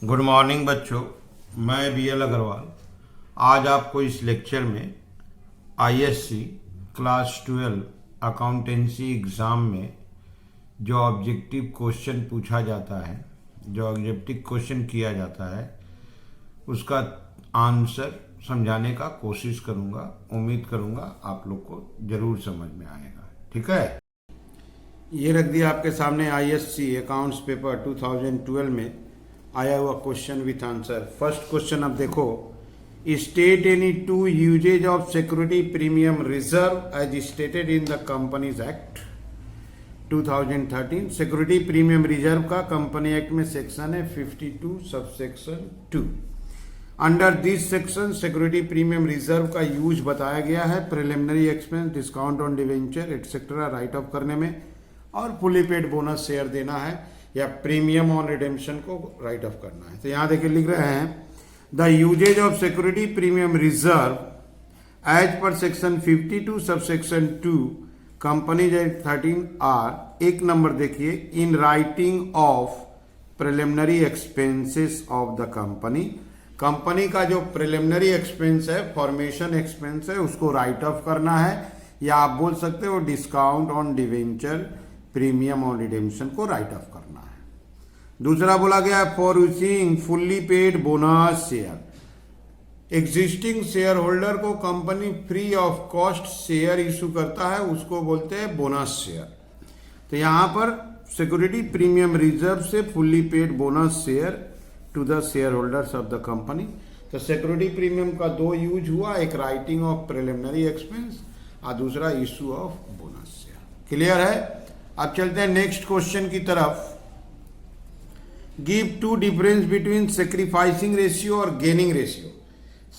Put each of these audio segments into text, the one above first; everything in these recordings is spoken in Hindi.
गुड मॉर्निंग बच्चों, मैं BL अग्रवाल आज आपको इस लेक्चर में ISC क्लास 12 अकाउंटेंसी एग्ज़ाम में जो ऑब्जेक्टिव क्वेश्चन पूछा जाता है, जो ऑब्जेक्टिव क्वेश्चन किया जाता है, उसका आंसर समझाने का कोशिश करूँगा। उम्मीद करूँगा आप लोग को ज़रूर समझ में आएगा। ठीक है, ये रख दिया आपके सामने ISC अकाउंट्स पेपर 2012 में आया हुआ question with answer. First question अब देखो, state any two usages of security premium reserve as stated in the companies act 2013। Security premium reserve का कंपनी एक्ट में सेक्शन है 52 subsection 2। Under this section security premium reserve का यूज बताया गया है preliminary expense, discount on debenture etcetera write off करने में, और फुली पेड बोनस शेयर देना है या प्रीमियम ऑन रिडेम्पशन को राइट ऑफ करना है। तो यहां देखिए लिख रहे हैं the usages of security premium reserve as per section 52 subsection 2 companies act 13 आर। एक नंबर देखिए, in writing off preliminary expenses of the company. Company का जो प्रिलिमिनरी एक्सपेंस है, फॉर्मेशन एक्सपेंस है, उसको राइट ऑफ करना है, या आप बोल सकते हो discount on debenture premium on redemption को राइट ऑफ करना है। दूसरा बोला गया for using fully paid bonus share. Existing share holder को company free of cost share issue करता है, उसको बोलते हैं बोनस शेयर। तो यहां पर सिक्योरिटी प्रीमियम रिजर्व से fully paid bonus share to the shareholders of the company. तो सिक्योरिटी प्रीमियम का दो यूज हुआ, एक राइटिंग ऑफ प्रिलिमिनरी एक्सपेंस और दूसरा issue of bonus share. Clear है? अब चलते हैं नेक्स्ट क्वेश्चन की तरफ। Give two difference between sacrificing ratio और gaining ratio.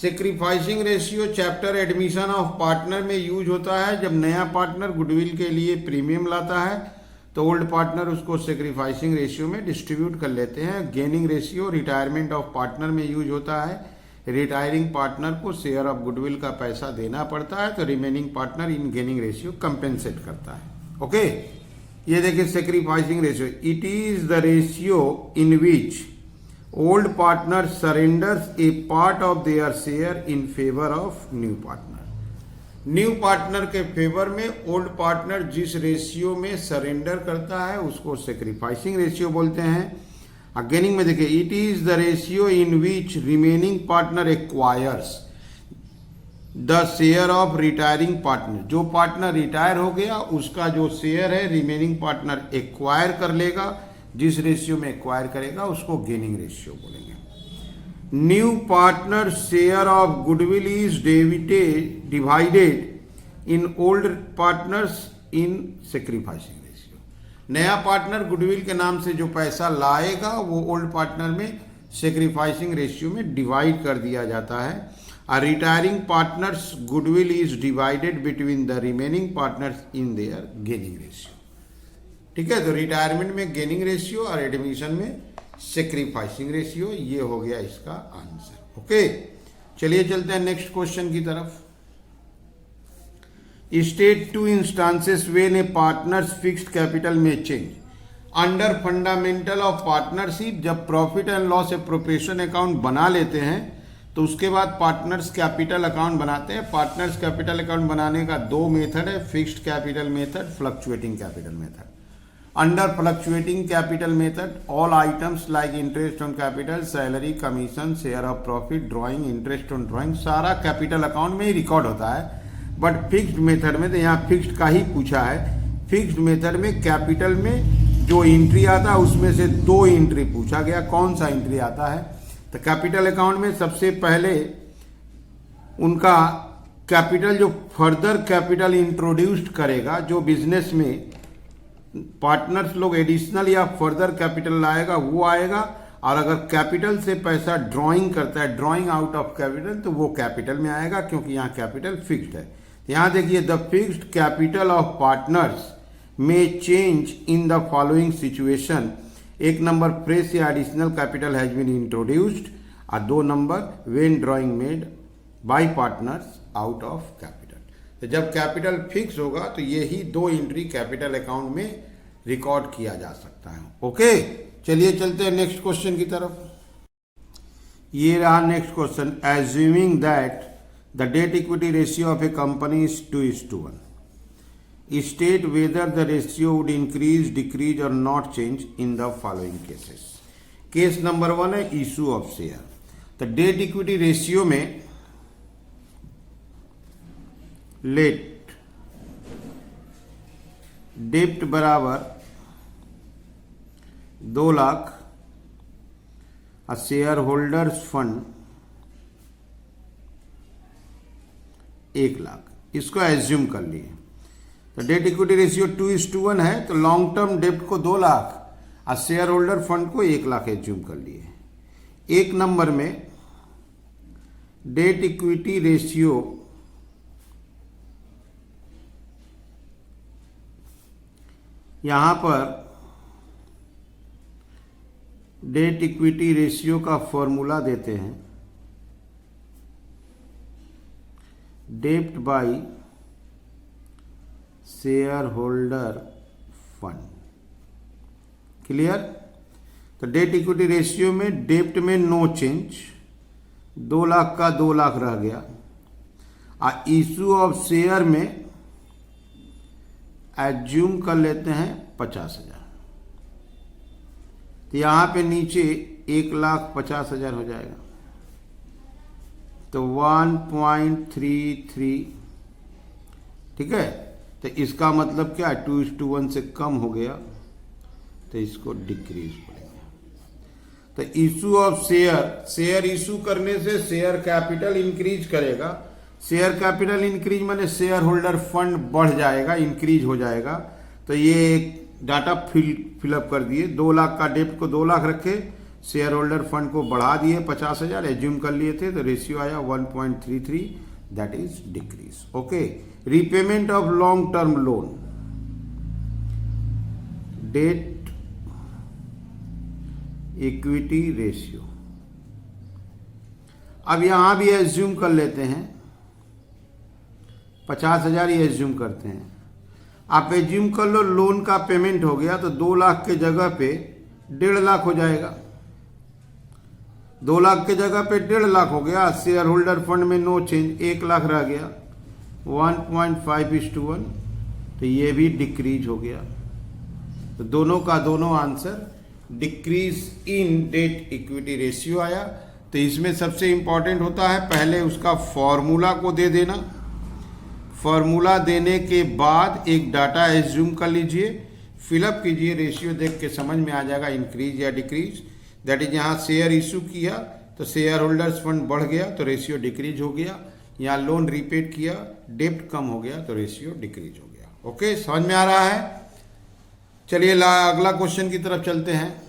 Sacrificing ratio chapter admission of partner में यूज होता है जब नया पार्टनर गुडविल के लिए प्रीमियम लाता है तो ओल्ड पार्टनर उसको सेक्रीफाइसिंग रेशियो में डिस्ट्रीब्यूट कर लेते हैं। Gaining ratio retirement of partner में यूज होता है। रिटायरिंग पार्टनर को शेयर ऑफ गुडविल का पैसा देना पड़ता है तो remaining partner in gaining ratio compensate करता है। ओके, ये देखिए sacrificing ratio, it is the ratio in which old partner surrenders A part of their share in favour of new partner. New partner के फेवर में ओल्ड पार्टनर जिस रेशियो में सरेंडर करता है उसको सेक्रीफाइसिंग रेशियो बोलते हैं। गेनिंग में देखिए, it is the ratio in which remaining partner acquires the share of retiring partner. जो पार्टनर रिटायर हो गया उसका जो शेयर है रिमेनिंग पार्टनर एक्वायर कर लेगा, जिस रेशियो में एक्वायर करेगा उसको गेनिंग रेशियो बोलेंगे। New partner share of goodwill is divided in old partners in sacrificing ratio. नया पार्टनर गुडविल के नाम से जो पैसा लाएगा वो ओल्ड पार्टनर में सेक्रीफाइसिंग रेशियो में डिवाइड कर दिया जाता है। A retiring partner's goodwill is divided between the remaining partners in their gaining ratio। ठीक है, तो रिटायरमेंट में गेनिंग रेशियो और एडमिशन में सेक्रीफाइसिंग रेशियो, ये हो गया इसका आंसर। ओके, चलिए चलते हैं नेक्स्ट क्वेश्चन की तरफ। State two instances when a partners fixed capital में change. Under fundamental of partnership जब profit and loss appropriation account बना लेते हैं तो उसके बाद पार्टनर्स कैपिटल अकाउंट बनाते हैं। पार्टनर्स कैपिटल अकाउंट बनाने का दो मेथड है, fixed capital method, fluctuating capital method. Under fluctuating capital method all items like interest on capital, salary, commission, share of profit, drawing, interest on drawing सारा कैपिटल अकाउंट में ही रिकॉर्ड होता है। बट फिक्स्ड मेथड में, तो यहाँ फिक्स्ड का ही पूछा है, फिक्स्ड मेथड में कैपिटल में जो एंट्री आता है उसमें से दो एंट्री पूछा गया। कौन सा एंट्री आता है? तो कैपिटल अकाउंट में सबसे पहले उनका कैपिटल, जो फर्दर कैपिटल इंट्रोड्यूस्ड करेगा, जो बिजनेस में पार्टनर्स लोग एडिशनल या फर्दर कैपिटल लाएगा वो आएगा। और अगर कैपिटल से पैसा ड्राइंग करता है, ड्राइंग आउट ऑफ कैपिटल, तो वो कैपिटल में आएगा क्योंकि यहाँ कैपिटल फिक्स्ड है। यहाँ देखिए, the fixed capital of partners में change in the following situation. एक नंबर फ्रेश या additional capital has been introduced, और दो number when drawing made by partners out of capital. तो जब कैपिटल फिक्स होगा तो ये ही दो एंट्री कैपिटल अकाउंट में रिकॉर्ड किया जा सकता है। ओके, चलिए चलते हैं नेक्स्ट क्वेश्चन की तरफ। ये रहा next question, assuming that the debt equity ratio of a company is 2:1, state whether the ratio would increase, decrease और not change in the following cases. Case number 1 है इशू ऑफ शेयर। तो डेट इक्विटी रेशियो में लेट डेप्ट बराबर 2 लाख और शेयर होल्डर्स फंड 1 लाख, इसको एज्यूम कर लिए। तो डेट इक्विटी रेशियो 2:1 है, तो लॉन्ग टर्म डेप्ट को 2 लाख और शेयर होल्डर फंड को 1 लाख एज्यूम कर लिए। एक नंबर में डेट इक्विटी रेशियो यहां पर डेट इक्विटी रेशियो का फॉर्मूला देते हैं, डेप्ट by share holder fund. Clear? तो डेट इक्विटी रेशियो में डेप्ट में नो चेंज, 2 लाख का 2 लाख रह गया। और इशू ऑफ शेयर में एज्यूम कर लेते हैं 50,000, तो यहां पे नीचे 1,50,000 हो जाएगा। तो 1.33, ठीक है। तो इसका मतलब क्या है, 2:1 से कम हो गया, तो इसको डिक्रीज पड़ेगा। तो issue of share, share issue करने से शेयर कैपिटल इंक्रीज करेगा। शेयर कैपिटल इंक्रीज माने शेयर होल्डर फंड बढ़ जाएगा, इंक्रीज हो जाएगा। तो ये डाटा फिलअप कर दिए, 2 लाख का डेप्ट को 2 लाख रखे, शेयर होल्डर फंड को बढ़ा दिए 50,000, एज्यूम कर लिए थे, तो रेशियो आया 1.33, that is decrease. Okay. Repayment of long term loan, date equity ratio. अब यहां भी एज्यूम कर लेते हैं 50,000 ही एज्यूम करते हैं। आप एज्यूम कर लो लोन का पेमेंट हो गया, तो 2 लाख के जगह पे 1.5 लाख हो जाएगा। 2 लाख के जगह पे 1.5 लाख हो गया। शेयर होल्डर फंड में नो चेंज, 1 लाख रह गया, 1.5:1, तो ये भी डिक्रीज हो गया। तो दोनों का दोनों answer decrease in date equity ratio आया। तो इसमें सबसे इंपॉर्टेंट होता है पहले उसका फॉर्मूला को दे देना, फॉर्मूला देने के बाद एक डाटा एज्यूम कर लीजिए, फिलअप कीजिए, रेशियो देख के समझ में आ जाएगा इंक्रीज या डिक्रीज। दैट इज यहाँ शेयर इशू किया तो शेयर होल्डर्स फंड बढ़ गया तो रेशियो डिक्रीज हो गया, यहाँ लोन रीपेड किया डेप्ट कम हो गया तो रेशियो डिक्रीज हो गया। ओके, समझ में आ रहा है? चलिए अगला क्वेश्चन की तरफ चलते हैं।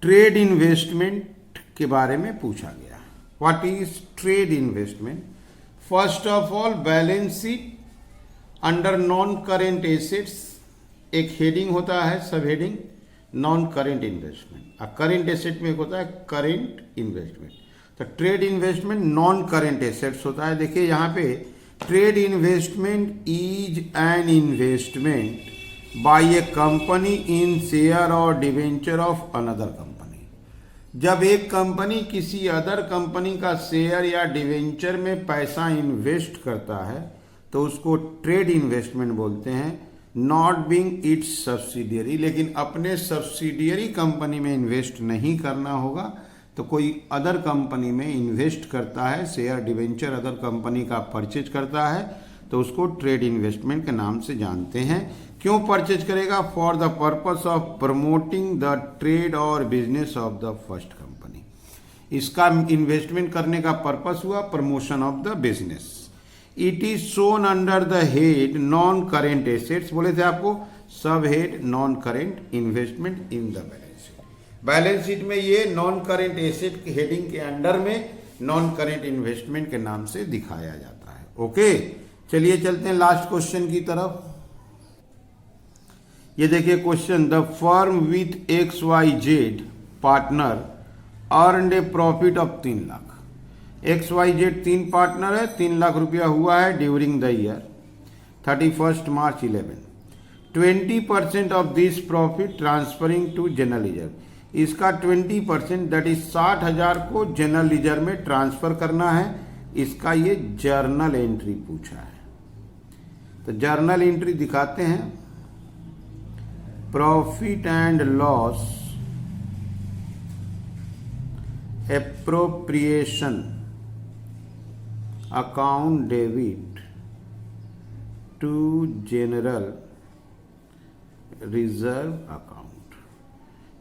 ट्रेड इन्वेस्टमेंट के बारे में पूछा गया। What is trade investment? First of all balance sheet under non current assets एक हेडिंग होता है, सब हेडिंग नॉन करेंट इन्वेस्टमेंट। और करेंट एसेट में एक होता है करेंट इन्वेस्टमेंट। तो trade investment non current assets होता है। देखिए यहाँ पे trade investment is an investment by A company in share और डिवेंचर ऑफ अनदर कंपनी। जब एक कंपनी किसी अदर कंपनी का शेयर या डिवेंचर में पैसा इन्वेस्ट करता है तो उसको ट्रेड इन्वेस्टमेंट बोलते हैं। नॉट बीइंग इट्स सब्सिडियरी, लेकिन अपने सब्सिडियरी कंपनी में इन्वेस्ट नहीं करना होगा, तो कोई अदर कंपनी में इन्वेस्ट करता है, शेयर डिवेंचर अदर कंपनी का परचेज करता है, तो उसको ट्रेड इन्वेस्टमेंट के नाम से जानते हैं। क्यों परचेज करेगा? For the purpose of promoting the trade और business of the first company. इसका इन्वेस्टमेंट करने का पर्पस हुआ promotion of the business. It is shown under the head non current assets, बोले थे आपको, sub head non current investment in the balance sheet. Balance sheet में ये नॉन करेंट एसेट की हेडिंग के अंडर में नॉन करेंट इन्वेस्टमेंट के नाम से दिखाया जाता है। ओके, चलिए चलते हैं लास्ट क्वेश्चन की तरफ। ये देखिए question, the firm with XYZ partner earned a profit of 3 lakh. XYZ 3 partner है, 3 लाख रुपया हुआ है during the year 31 March 11। 20% of this profit transferring to general reserve. इसका 20% दैट इज 60,000 को जनरल लीजर में ट्रांसफर करना है। इसका ये जर्नल एंट्री पूछा है, तो जर्नल एंट्री दिखाते हैं। Profit and loss appropriation account debit to general reserve account.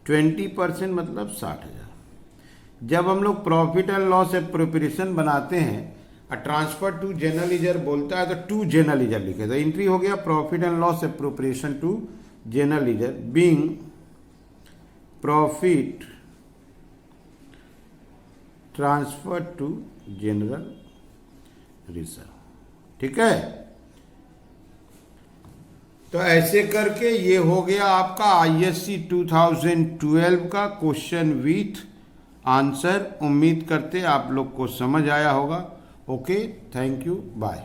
20% मतलब 60,000। जब हम लोग प्रॉफिट एंड लॉस एप्रोप्रिएशन बनाते हैं और ट्रांसफर टू जनरल लीजर बोलता है तो टू जनरल लीजर लिखे, तो एंट्री हो गया profit and loss appropriation to general ledger being profit transfer to general reserve. ठीक है, तो ऐसे करके ये हो गया आपका आईएससी 2012 का क्वेश्चन विथ आंसर। उम्मीद करते आप लोग को समझ आया होगा। Okay, thank you, bye.